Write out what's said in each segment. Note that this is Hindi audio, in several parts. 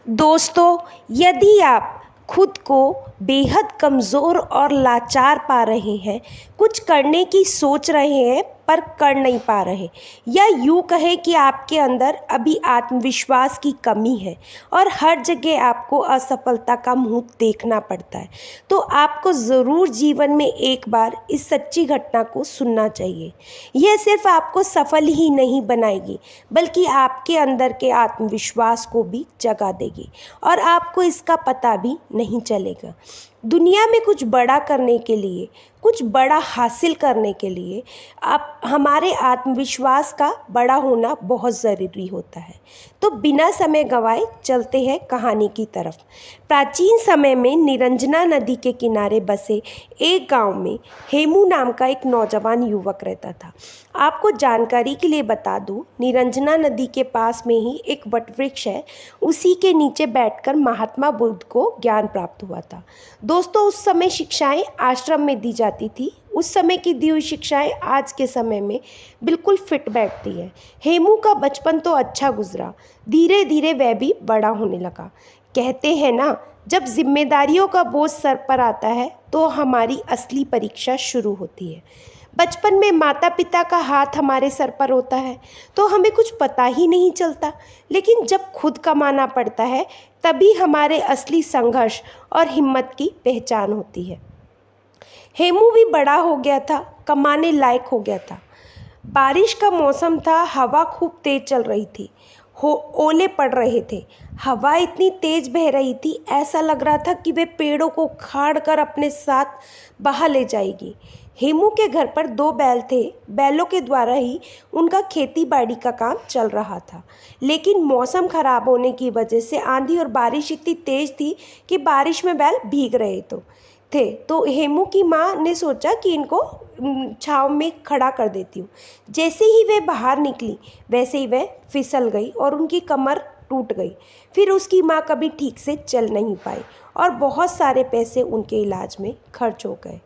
दोस्तों, यदि आप खुद को बेहद कमज़ोर और लाचार पा रहे हैं, कुछ करने की सोच रहे हैं पर कर नहीं पा रहे, या यूँ कहें कि आपके अंदर अभी आत्मविश्वास की कमी है और हर जगह आपको असफलता का मुंह देखना पड़ता है, तो आपको ज़रूर जीवन में एक बार इस सच्ची घटना को सुनना चाहिए। यह सिर्फ आपको सफल ही नहीं बनाएगी, बल्कि आपके अंदर के आत्मविश्वास को भी जगा देगी और आपको इसका पता भी नहीं चलेगा। दुनिया में कुछ बड़ा करने के लिए, कुछ बड़ा हासिल करने के लिए आप हमारे आत्मविश्वास का बड़ा होना बहुत ज़रूरी होता है। तो बिना समय गंवाए चलते हैं कहानी की तरफ। प्राचीन समय में निरंजना नदी के किनारे बसे एक गांव में हेमू नाम का एक नौजवान युवक रहता था। आपको जानकारी के लिए बता दूं, निरंजना नदी के पास में ही एक वटवृक्ष है, उसी के नीचे बैठकर महात्मा बुद्ध को ज्ञान प्राप्त हुआ था। दोस्तों, उस समय शिक्षाएं आश्रम में दी जाती थी। उस समय की दी हुई शिक्षाएं आज के समय में बिल्कुल फिट बैठती है। हेमू का बचपन तो अच्छा गुजरा, धीरे धीरे वह भी बड़ा होने लगा। कहते हैं ना, जब जिम्मेदारियों का बोझ सर पर आता है तो हमारी असली परीक्षा शुरू होती है। बचपन में माता पिता का हाथ हमारे सर पर होता है तो हमें कुछ पता ही नहीं चलता, लेकिन जब खुद कमाना पड़ता है तभी हमारे असली संघर्ष और हिम्मत की पहचान होती है। हेमू भी बड़ा हो गया था, कमाने लायक हो गया था। बारिश का मौसम था, हवा खूब तेज चल रही थी, ओले पड़ रहे थे। हवा इतनी तेज बह रही थी, ऐसा लग रहा था कि वे पेड़ों को उखाड़ कर अपने साथ बहा ले जाएगी। हेमू के घर पर 2 बैल थे। बैलों के द्वारा ही उनका खेती बाड़ी का काम चल रहा था, लेकिन मौसम खराब होने की वजह से आंधी और बारिश इतनी तेज थी कि बारिश में बैल भीग रहे थे। तो हेमू की माँ ने सोचा कि इनको छाँव में खड़ा कर देती हूँ। जैसे ही वे बाहर निकली, वैसे ही वह फिसल गई और उनकी कमर टूट गई। फिर उसकी माँ कभी ठीक से चल नहीं पाई और बहुत सारे पैसे उनके इलाज में खर्च हो गए।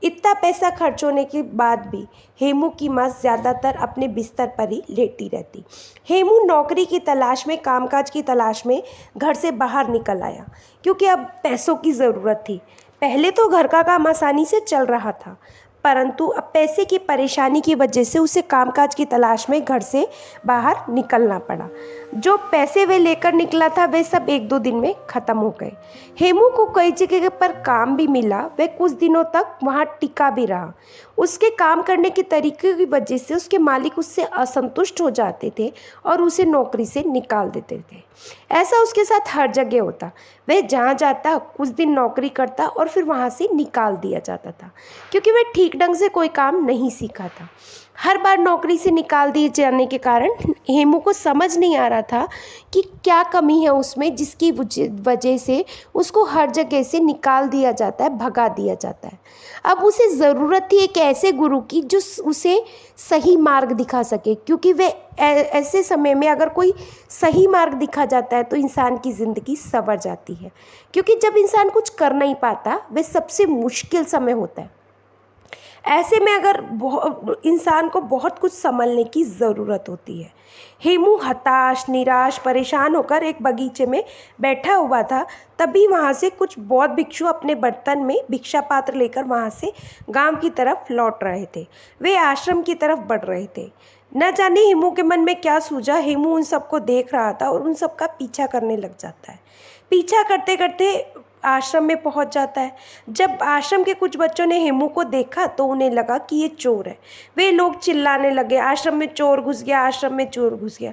इतना पैसा खर्च होने के बाद भी हेमू की माँ ज़्यादातर अपने बिस्तर पर ही लेटी रहती। हेमू नौकरी की तलाश में, कामकाज की तलाश में घर से बाहर निकल आया, क्योंकि अब पैसों की ज़रूरत थी। पहले तो घर का काम आसानी से चल रहा था, परंतु अब पैसे की परेशानी की वजह से उसे कामकाज की तलाश में घर से बाहर निकलना पड़ा। जो पैसे वे लेकर निकला था, वे सब 1-2 दिन में ख़त्म हो गए। हेमू को कई जगह पर काम भी मिला, वह कुछ दिनों तक वहाँ टिका भी रहा। उसके काम करने के तरीके की वजह से उसके मालिक उससे असंतुष्ट हो जाते थे और उसे नौकरी से निकाल देते थे। ऐसा उसके साथ हर जगह होता। वह जहाँ जाता, कुछ दिन नौकरी करता और फिर वहाँ से निकाल दिया जाता था, क्योंकि वह ठीक ढंग से कोई काम नहीं सीखा था। हर बार नौकरी से निकाल दिए जाने के कारण हेमू को समझ नहीं आ रहा था कि क्या कमी है उसमें, जिसकी वजह से उसको हर जगह से निकाल दिया जाता है, भगा दिया जाता है। अब उसे ज़रूरत थी एक ऐसे गुरु की जो उसे सही मार्ग दिखा सके, क्योंकि वे ऐसे समय में अगर कोई सही मार्ग दिखा जाता है तो इंसान की ज़िंदगी संवर जाती है। क्योंकि जब इंसान कुछ कर नहीं पाता, वह सबसे मुश्किल समय होता है। ऐसे में अगर इंसान को बहुत कुछ संभलने की ज़रूरत होती है। हेमू हताश, निराश, परेशान होकर एक बगीचे में बैठा हुआ था। तभी वहाँ से कुछ बौद्ध भिक्षु अपने बर्तन में भिक्षा पात्र लेकर वहाँ से गांव की तरफ लौट रहे थे। वे आश्रम की तरफ बढ़ रहे थे। न जाने हेमू के मन में क्या सूझा, हेमू उन सबको देख रहा था और उन सबका पीछा करने लग जाता है। पीछा करते करते आश्रम में पहुंच जाता है। जब आश्रम के कुछ बच्चों ने हेमू को देखा तो उन्हें लगा कि ये चोर है। वे लोग चिल्लाने लगे, आश्रम में चोर घुस गया, आश्रम में चोर घुस गया।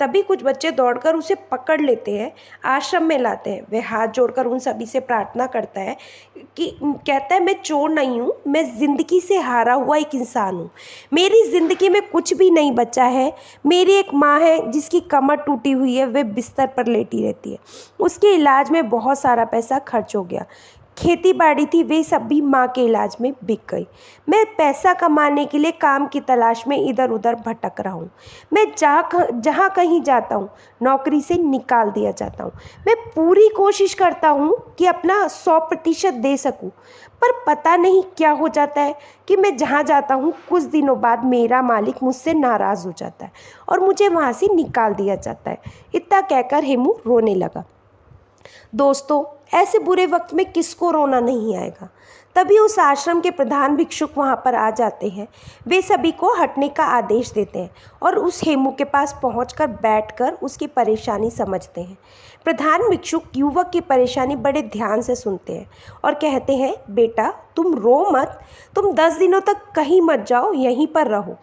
तभी कुछ बच्चे दौड़कर उसे पकड़ लेते हैं, आश्रम में लाते हैं। वे हाथ जोड़कर उन सभी से प्रार्थना करता है कि कहता है, मैं चोर नहीं हूँ, मैं ज़िंदगी से हारा हुआ एक इंसान हूँ। मेरी ज़िंदगी में कुछ भी नहीं बचा है। मेरी एक माँ है जिसकी कमर टूटी हुई है, वे बिस्तर पर लेटी रहती है। उसके इलाज में बहुत सारा पैसा खर्च हो गया। खेती बाड़ी थी, वे सब भी माँ के इलाज में बिक गई। मैं पैसा कमाने के लिए काम की तलाश में इधर उधर भटक रहा हूँ। मैं जहाँ कहीं जाता हूँ, नौकरी से निकाल दिया जाता हूँ। मैं पूरी कोशिश करता हूँ कि अपना 100% दे सकूँ, पर पता नहीं क्या हो जाता है कि मैं जहाँ जाता हूँ, कुछ दिनों बाद मेरा मालिक मुझसे नाराज़ हो जाता है और मुझे वहाँ से निकाल दिया जाता है। इतना कहकर हेमू रोने लगा। दोस्तों, ऐसे बुरे वक्त में किसको रोना नहीं आएगा। तभी उस आश्रम के प्रधान भिक्षुक वहाँ पर आ जाते हैं। वे सभी को हटने का आदेश देते हैं और उस हेमू के पास पहुंचकर बैठकर उसकी परेशानी समझते हैं। प्रधान भिक्षुक युवक की परेशानी बड़े ध्यान से सुनते हैं और कहते हैं, बेटा तुम रो मत, तुम 10 दिनों तक कहीं मत जाओ, यहीं पर रहो।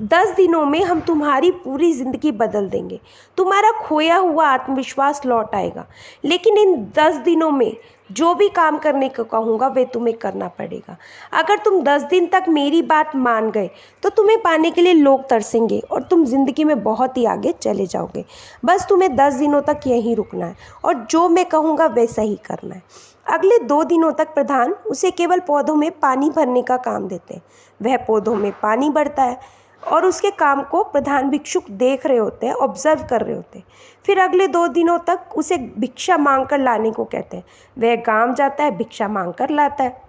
10 दिनों में हम तुम्हारी पूरी ज़िंदगी बदल देंगे, तुम्हारा खोया हुआ आत्मविश्वास लौट आएगा। लेकिन इन 10 दिनों में जो भी काम करने को कहूँगा वे तुम्हें करना पड़ेगा। अगर तुम 10 दिन तक मेरी बात मान गए तो तुम्हें पाने के लिए लोग तरसेंगे और तुम ज़िंदगी में बहुत ही आगे चले जाओगे। बस तुम्हें 10 दिनों तक यहीं रुकना है और जो मैं कहूँगा वैसा ही करना है। अगले 2 दिनों तक प्रधान उसे केवल पौधों में पानी भरने का काम देते हैं। वह पौधों में पानी भरता है और उसके काम को प्रधान भिक्षुक देख रहे होते हैं, ऑब्जर्व कर रहे होते हैं। फिर अगले 2 दिनों तक उसे भिक्षा मांग कर लाने को कहते हैं। वह गांव जाता है, भिक्षा मांग कर लाता है।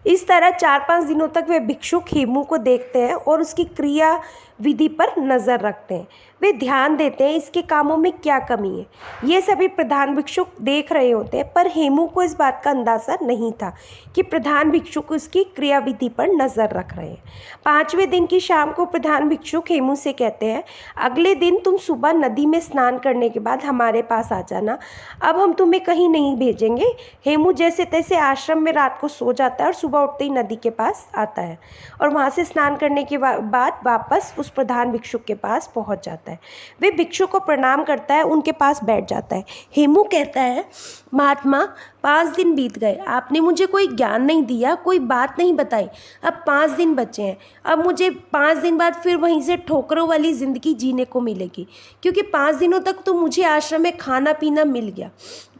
इस तरह 4-5 दिनों तक वे भिक्षुक हेमू को देखते हैं और उसकी क्रिया विधि पर नज़र रखते हैं। वे ध्यान देते हैं इसके कामों में क्या कमी है। ये सभी प्रधान भिक्षुक देख रहे होते हैं, पर हेमू को इस बात का अंदाज़ा नहीं था कि प्रधान भिक्षुक उसकी क्रिया विधि पर नज़र रख रहे हैं। 5वें दिन की शाम को प्रधान भिक्षुक हेमू से कहते हैं, अगले दिन तुम सुबह नदी में स्नान करने के बाद हमारे पास आ जाना। अब हम तुम्हें कहीं नहीं भेजेंगे। हेमू जैसे तैसे आश्रम में रात को सो जाता है और सुबह उठते ही नदी के पास आता है और वहाँ से स्नान करने के बाद वापस उस प्रधान भिक्षुक के पास पहुँच जाता है। वे भिक्षुक को प्रणाम करता है, उनके पास बैठ जाता है। हेमू कहता है, महात्मा 5 दिन बीत गए, आपने मुझे कोई ज्ञान नहीं दिया, कोई बात नहीं बताई। अब 5 दिन बचे हैं। अब मुझे 5 दिन बाद फिर वहीं से ठोकरों वाली ज़िंदगी जीने को मिलेगी, क्योंकि 5 दिनों तक तो मुझे आश्रम में खाना पीना मिल गया,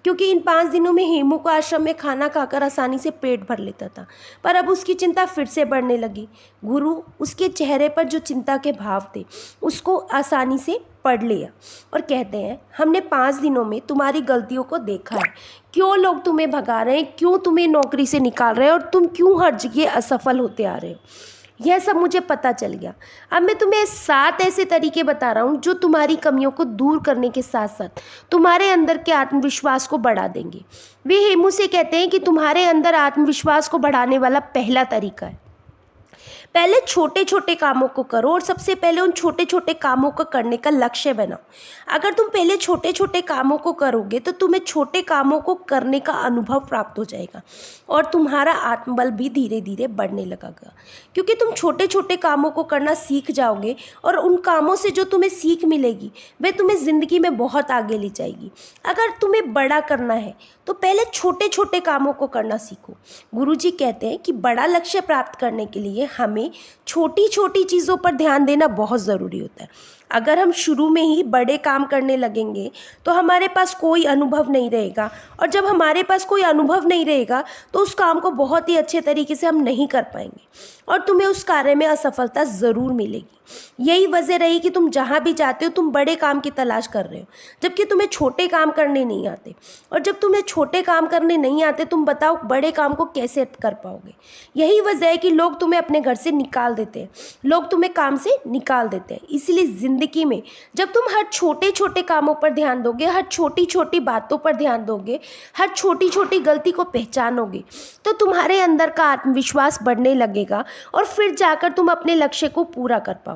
क्योंकि इन 5 दिनों में हेमू को आश्रम में खाना खाकर आसानी से पेट भर लेता था। पर अब उसकी चिंता फिर से बढ़ने लगी। गुरु उसके चेहरे पर जो चिंता के भाव थे उसको आसानी से पढ़ लिया और कहते हैं, हमने 5 दिनों में तुम्हारी गलतियों को देखा है। क्यों लोग तुम्हें भगा रहे हैं, क्यों तुम्हें नौकरी से निकाल रहे हैं और तुम क्यों हर जगह असफल होते आ रहे हो, यह सब मुझे पता चल गया। अब मैं तुम्हें 7 ऐसे तरीके बता रहा हूँ जो तुम्हारी कमियों को दूर करने के साथ साथ तुम्हारे अंदर के आत्मविश्वास को बढ़ा देंगे। वे हेमू से कहते हैं कि तुम्हारे अंदर आत्मविश्वास को बढ़ाने वाला पहला तरीका है, पहले छोटे छोटे कामों को करो और सबसे पहले उन छोटे छोटे कामों को करने का लक्ष्य बनाओ। अगर तुम पहले छोटे छोटे कामों को करोगे तो तुम्हें छोटे कामों को करने का अनुभव प्राप्त हो जाएगा और तुम्हारा आत्मबल भी धीरे धीरे बढ़ने लगेगा, क्योंकि तुम छोटे छोटे कामों को करना सीख जाओगे और उन कामों से जो तुम्हें सीख मिलेगी वे तुम्हें ज़िंदगी में बहुत आगे ले जाएगी। अगर तुम्हें बड़ा करना है तो पहले छोटे छोटे कामों को करना सीखो। गुरुजी कहते हैं कि बड़ा लक्ष्य प्राप्त करने के लिए हमें छोटी छोटी चीज़ों पर ध्यान देना बहुत ज़रूरी होता है। अगर हम शुरू में ही बड़े काम करने लगेंगे तो हमारे पास कोई अनुभव नहीं रहेगा, और जब हमारे पास कोई अनुभव नहीं रहेगा तो उस काम को बहुत ही अच्छे तरीके से हम नहीं कर पाएंगे और तुम्हें उस कार्य में असफलता ज़रूर मिलेगी। यही वजह रही कि तुम जहाँ भी जाते हो तुम बड़े काम की तलाश कर रहे हो, जबकि तुम्हें छोटे काम करने नहीं आते। और जब तुम्हें छोटे काम करने नहीं आते, तुम बताओ बड़े काम को कैसे कर पाओगे। यही वजह है कि लोग तुम्हें अपने घर से निकाल देते हैं, लोग तुम्हें काम से निकाल देते हैं। इसीलिए ज़िंदगी में जब तुम हर छोटे छोटे कामों पर ध्यान दोगे, हर छोटी छोटी बातों पर ध्यान दोगे, हर छोटी छोटी गलती को पहचानोगे, तो तुम्हारे अंदर का आत्मविश्वास बढ़ने लगेगा और फिर जाकर तुम अपने लक्ष्य को पूरा कर पाओगे।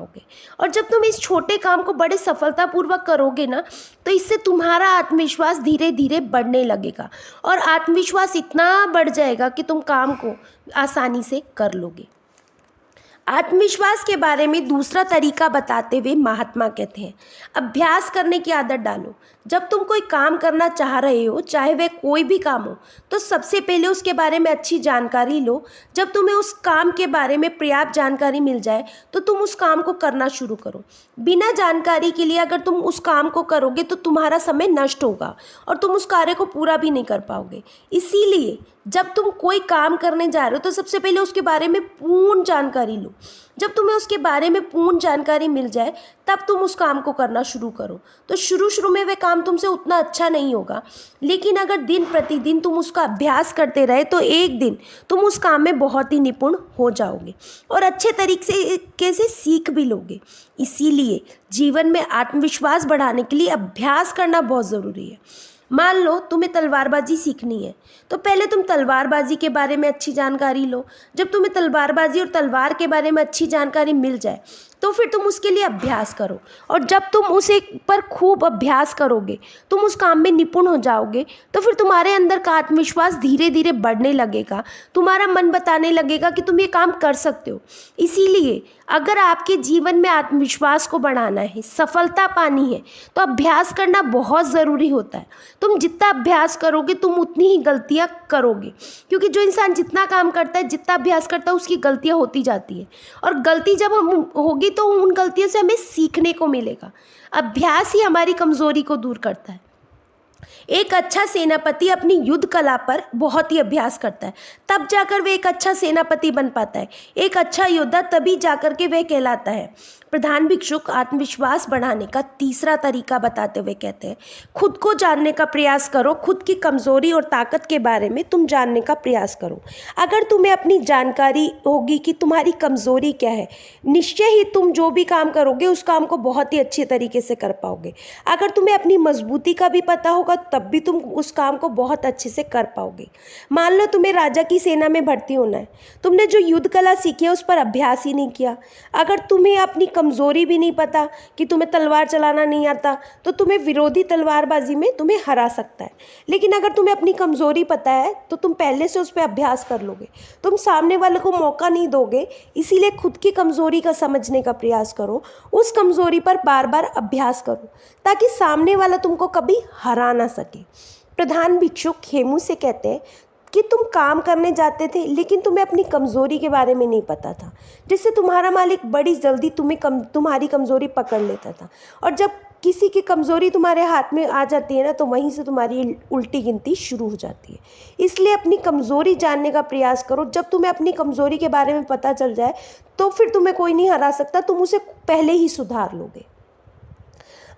और जब तुम इस छोटे काम को बड़े सफलतापूर्वक करोगे ना, तो इससे तुम्हारा आत्मविश्वास धीरे धीरे बढ़ने लगेगा और आत्मविश्वास इतना बढ़ जाएगा कि तुम काम को आसानी से कर लोगे। आत्मविश्वास के बारे में दूसरा तरीका बताते हुए महात्मा कहते हैं, अभ्यास करने की आदत डालो। जब तुम कोई काम करना चाह रहे हो, चाहे वह कोई भी काम हो, तो सबसे पहले उसके बारे में अच्छी जानकारी लो। जब तुम्हें उस काम के बारे में पर्याप्त जानकारी मिल जाए तो तुम उस काम को करना शुरू करो। बिना जानकारी के लिए अगर तुम उस काम को करोगे तो तुम्हारा समय नष्ट होगा और तुम उस कार्य को पूरा भी नहीं कर पाओगे। इसीलिए जब तुम कोई काम करने जा रहे हो तो सबसे पहले उसके बारे में पूर्ण जानकारी लो। जब तुम्हें उसके बारे में पूर्ण जानकारी मिल जाए तब तुम उस काम को करना शुरू करो। तो शुरू में वह काम तुमसे उतना अच्छा नहीं होगा, लेकिन अगर दिन प्रतिदिन तुम उसका अभ्यास करते रहे तो एक दिन तुम उस काम में बहुत ही निपुण हो जाओगे और अच्छे तरीके से सीख भी लोगे। इसीलिए जीवन में आत्मविश्वास बढ़ाने के लिए अभ्यास करना बहुत ज़रूरी है। मान लो तुम्हें तलवारबाजी सीखनी है, तो पहले तुम तलवारबाजी के बारे में अच्छी जानकारी लो। जब तुम्हें तलवारबाजी और तलवार के बारे में अच्छी जानकारी मिल जाए तो फिर तुम उसके लिए अभ्यास करो, और जब तुम उसे पर खूब अभ्यास करोगे, तुम उस काम में निपुण हो जाओगे, तो फिर तुम्हारे अंदर का आत्मविश्वास धीरे धीरे बढ़ने लगेगा। तुम्हारा मन बताने लगेगा कि तुम ये काम कर सकते हो। इसीलिए अगर आपके जीवन में आत्मविश्वास को बढ़ाना है, सफलता पानी है, तो अभ्यास करना बहुत ज़रूरी होता है। तुम जितना अभ्यास करोगे तुम उतनी ही गलतियाँ करोगे, क्योंकि जो इंसान जितना काम करता है, जितना अभ्यास करता है, उसकी गलतियाँ होती जाती है। और गलती जब हम होगी तो उन गलतियों से हमें सीखने को मिलेगा। अभ्यास ही हमारी कमज़ोरी को दूर करता है। एक अच्छा सेनापति अपनी युद्ध कला पर बहुत ही अभ्यास करता है, तब जाकर वह एक अच्छा सेनापति बन पाता है। एक अच्छा योद्धा तभी जाकर के वह कहलाता है। प्रधान भिक्षुक आत्मविश्वास बढ़ाने का तीसरा तरीका बताते हुए कहते हैं, खुद को जानने का प्रयास करो। खुद की कमज़ोरी और ताकत के बारे में तुम जानने का प्रयास करो। अगर तुम्हें अपनी जानकारी होगी कि तुम्हारी कमज़ोरी क्या है, निश्चय ही तुम जो भी काम करोगे उस काम को बहुत ही अच्छे तरीके से कर पाओगे। अगर तुम्हें अपनी मजबूती का भी पता होगा तब भी तुम उस काम को बहुत अच्छे से कर पाओगे। मान लो तुम्हें राजा की सेना में भर्ती होना है, तुमने जो युद्ध कला सीखी है उस पर अभ्यास ही नहीं किया। अगर तुम्हें अपनी कमज़ोरी भी नहीं पता कि तुम्हें तलवार चलाना नहीं आता, तो तुम्हें विरोधी तलवारबाजी में तुम्हें हरा सकता है। लेकिन अगर तुम्हें अपनी कमज़ोरी पता है तो तुम पहले से उस पर अभ्यास कर लोगे, तुम सामने वाले को मौका नहीं दोगे। इसीलिए खुद की कमज़ोरी का समझने का प्रयास करो, उस कमज़ोरी पर बार बार अभ्यास करो, ताकि सामने वाला तुमको कभी हरा ना सके। प्रधान भिक्षुक खेमू से कहते हैं कि तुम काम करने जाते थे लेकिन तुम्हें अपनी कमज़ोरी के बारे में नहीं पता था, जिससे तुम्हारा मालिक बड़ी जल्दी तुम्हारी कमज़ोरी पकड़ लेता था। और जब किसी की कमज़ोरी तुम्हारे हाथ में आ जाती है ना, तो वहीं से तुम्हारी उल्टी गिनती शुरू हो जाती है। इसलिए अपनी कमज़ोरी जानने का प्रयास करो। जब तुम्हें अपनी कमज़ोरी के बारे में पता चल जाए तो फिर तुम्हें कोई नहीं हरा सकता, तुम उसे पहले ही सुधार लोगे।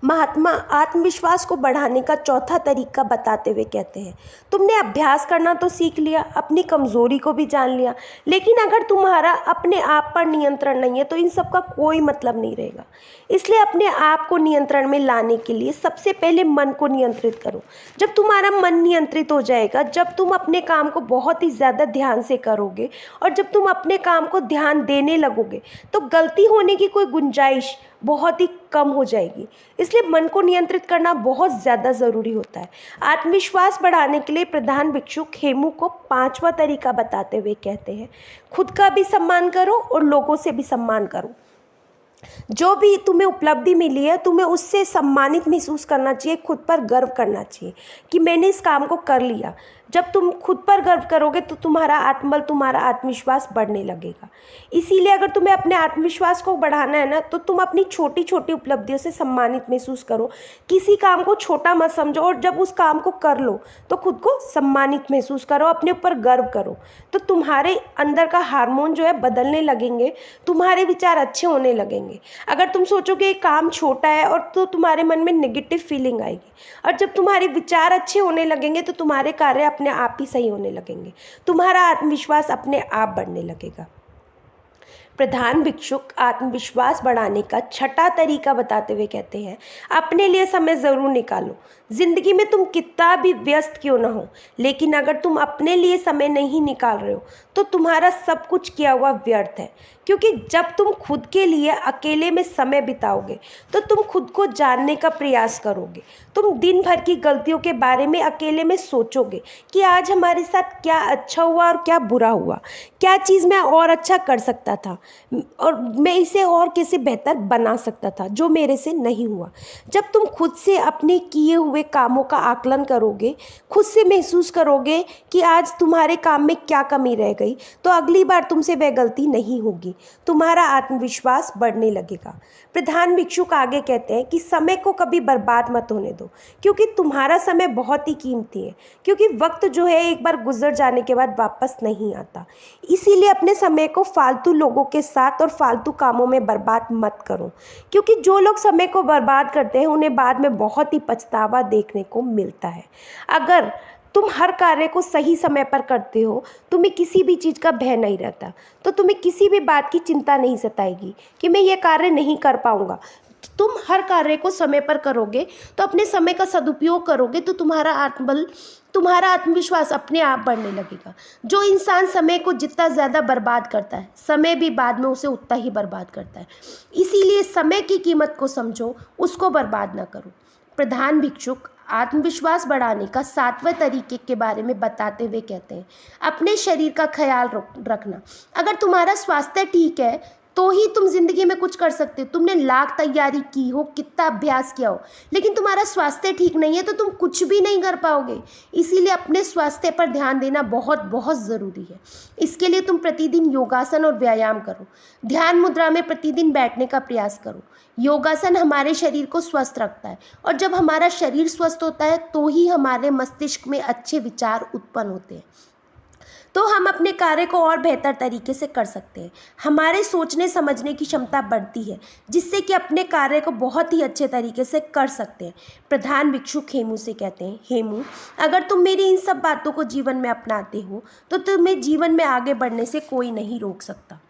महात्मा आत्मविश्वास को बढ़ाने का चौथा तरीका बताते हुए कहते हैं, तुमने अभ्यास करना तो सीख लिया, अपनी कमज़ोरी को भी जान लिया, लेकिन अगर तुम्हारा अपने आप पर नियंत्रण नहीं है तो इन सब का कोई मतलब नहीं रहेगा। इसलिए अपने आप को नियंत्रण में लाने के लिए सबसे पहले मन को नियंत्रित करो। जब तुम्हारा मन नियंत्रित हो जाएगा, जब तुम अपने काम को बहुत ही ज़्यादा ध्यान से करोगे और जब तुम अपने काम को ध्यान देने लगोगे, तो गलती होने की कोई गुंजाइश बहुत ही कम हो जाएगी। इसलिए मन को नियंत्रित करना बहुत ज़्यादा ज़रूरी होता है। आत्मविश्वास बढ़ाने के लिए प्रधान भिक्षु खेमू को पांचवा तरीका बताते हुए कहते हैं, खुद का भी सम्मान करो और लोगों से भी सम्मान करो। जो भी तुम्हें उपलब्धि मिली है तुम्हें उससे सम्मानित महसूस करना चाहिए, खुद पर गर्व करना चाहिए कि मैंने इस काम को कर लिया। जब तुम खुद पर गर्व करोगे तो तुम्हारा आत्मबल, तुम्हारा आत्मविश्वास बढ़ने लगेगा। इसीलिए अगर तुम्हें अपने आत्मविश्वास को बढ़ाना है ना, तो तुम अपनी छोटी छोटी उपलब्धियों से सम्मानित महसूस करो। किसी काम को छोटा मत समझो, और जब उस काम को कर लो तो खुद को सम्मानित महसूस करो, अपने ऊपर गर्व करो। तो तुम्हारे अंदर का हार्मोन जो है बदलने लगेंगे, तुम्हारे विचार अच्छे होने लगेंगे। अगर तुम सोचोगे ये काम छोटा है और तो तुम्हारे मन में नेगेटिव फीलिंग आएगी, और जब तुम्हारे विचार अच्छे होने लगेंगे तो तुम्हारे कार्य अपने आप ही सही होने लगेंगे, तुम्हारा आत्मविश्वास अपने आप बढ़ने लगेगा। प्रधान भिक्षुक आत्मविश्वास बढ़ाने का छठा तरीका बताते हुए कहते हैं, अपने लिए समय ज़रूर निकालो। ज़िंदगी में तुम कितना भी व्यस्त क्यों ना हो, लेकिन अगर तुम अपने लिए समय नहीं निकाल रहे हो तो तुम्हारा सब कुछ किया हुआ व्यर्थ है। क्योंकि जब तुम खुद के लिए अकेले में समय बिताओगे तो तुम खुद को जानने का प्रयास करोगे। तुम दिन भर की गलतियों के बारे में अकेले में सोचोगे कि आज हमारे साथ क्या अच्छा हुआ और क्या बुरा हुआ, क्या चीज़ मैं और अच्छा कर सकता था और मैं इसे और कैसे बेहतर बना सकता था जो मेरे से नहीं हुआ। जब तुम खुद से अपने किए हुए कामों का आकलन करोगे, खुद से महसूस करोगे कि आज तुम्हारे काम में क्या कमी रह गई, तो अगली बार तुमसे वह गलती नहीं होगी, तुम्हारा आत्मविश्वास बढ़ने लगेगा। प्रधान भिक्षुक आगे कहते हैं कि समय को कभी बर्बाद मत होने दो, क्योंकि तुम्हारा समय बहुत ही कीमती है। क्योंकि वक्त जो है एक बार गुजर जाने के बाद वापस नहीं आता। इसीलिए अपने समय को फालतू लोगों के साथ और फालतू कामों में बर्बाद मत करो, क्योंकि जो लोग समय को बर्बाद करते हैं उन्हें बाद में बहुत ही पछतावा देखने को मिलता है। अगर तुम हर कार्य को सही समय पर करते हो, तुम्हें किसी भी चीज़ का भय नहीं रहता, तो तुम्हें किसी भी बात की चिंता नहीं सताएगी कि मैं ये कार्य नहीं कर पाऊँगा। तुम हर कार्य को समय पर करोगे, तो अपने समय का सदुपयोग करोगे, तो तुम्हारा आत्मबल, तुम्हारा आत्मविश्वास अपने आप बढ़ने लगेगा। जो इंसान समय को जितना ज़्यादा बर्बाद करता है, समय भी बाद में उसे उतना ही बर्बाद करता है। इसीलिए समय की कीमत को समझो, उसको बर्बाद ना करो। प्रधान भिक्षुक आत्मविश्वास बढ़ाने का 7वें तरीके के बारे में बताते हुए कहते हैं, अपने शरीर का ख्याल रखना। अगर तुम्हारा स्वास्थ्य ठीक है तो ही तुम जिंदगी में कुछ कर सकते हो। तुमने लाख तैयारी की हो, कितना अभ्यास किया हो, लेकिन तुम्हारा स्वास्थ्य ठीक नहीं है तो तुम कुछ भी नहीं कर पाओगे। इसीलिए अपने स्वास्थ्य पर ध्यान देना बहुत बहुत ज़रूरी है। इसके लिए तुम प्रतिदिन योगासन और व्यायाम करो। ध्यान मुद्रा में प्रतिदिन बैठने का प्रयास करो। योगासन हमारे शरीर को स्वस्थ रखता है, और जब हमारा शरीर स्वस्थ होता है तो ही हमारे मस्तिष्क में अच्छे विचार उत्पन्न होते हैं, तो हम अपने कार्य को और बेहतर तरीके से कर सकते हैं। हमारे सोचने समझने की क्षमता बढ़ती है, जिससे कि अपने कार्य को बहुत ही अच्छे तरीके से कर सकते हैं। प्रधान भिक्षुक हेमू से कहते हैं, हेमू, अगर तुम मेरी इन सब बातों को जीवन में अपनाते हो तो तुम्हें जीवन में आगे बढ़ने से कोई नहीं रोक सकता,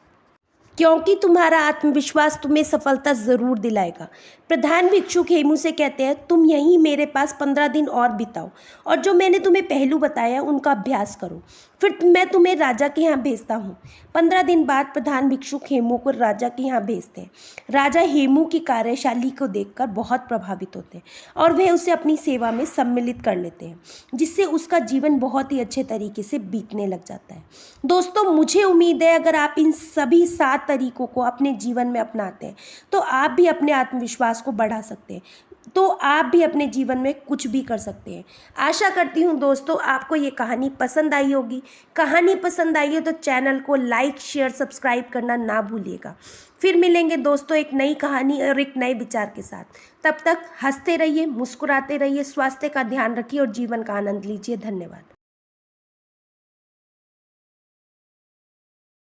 क्योंकि तुम्हारा आत्मविश्वास तुम्हें सफलता ज़रूर दिलाएगा। प्रधान भिक्षुक हेमू से कहते हैं, तुम यहीं मेरे पास 15 दिन और बिताओ, और जो मैंने तुम्हें पहलू बताया उनका अभ्यास करो, फिर मैं तुम्हें राजा के यहाँ भेजता हूँ। 15 दिन बाद प्रधान भिक्षुक हेमू को राजा के यहाँ भेजते हैं। राजा हेमू की कार्यशैली को देखकर बहुत प्रभावित होते हैं, और वे उसे अपनी सेवा में सम्मिलित कर लेते हैं, जिससे उसका जीवन बहुत ही अच्छे तरीके से बीतने लग जाता है। दोस्तों, मुझे उम्मीद है अगर आप इन सभी 7 तरीकों को अपने जीवन में अपनाते हैं तो आप भी अपने आत्मविश्वास को बढ़ा सकते हैं, तो आप भी अपने जीवन में कुछ भी कर सकते हैं। आशा करती हूँ दोस्तों आपको ये कहानी पसंद आई होगी। कहानी पसंद आई है तो चैनल को लाइक, शेयर, सब्सक्राइब करना ना भूलिएगा। फिर मिलेंगे दोस्तों एक नई कहानी और एक नए विचार के साथ। तब तक हंसते रहिए, मुस्कुराते रहिए, स्वास्थ्य का ध्यान रखिए और जीवन का आनंद लीजिए। धन्यवाद।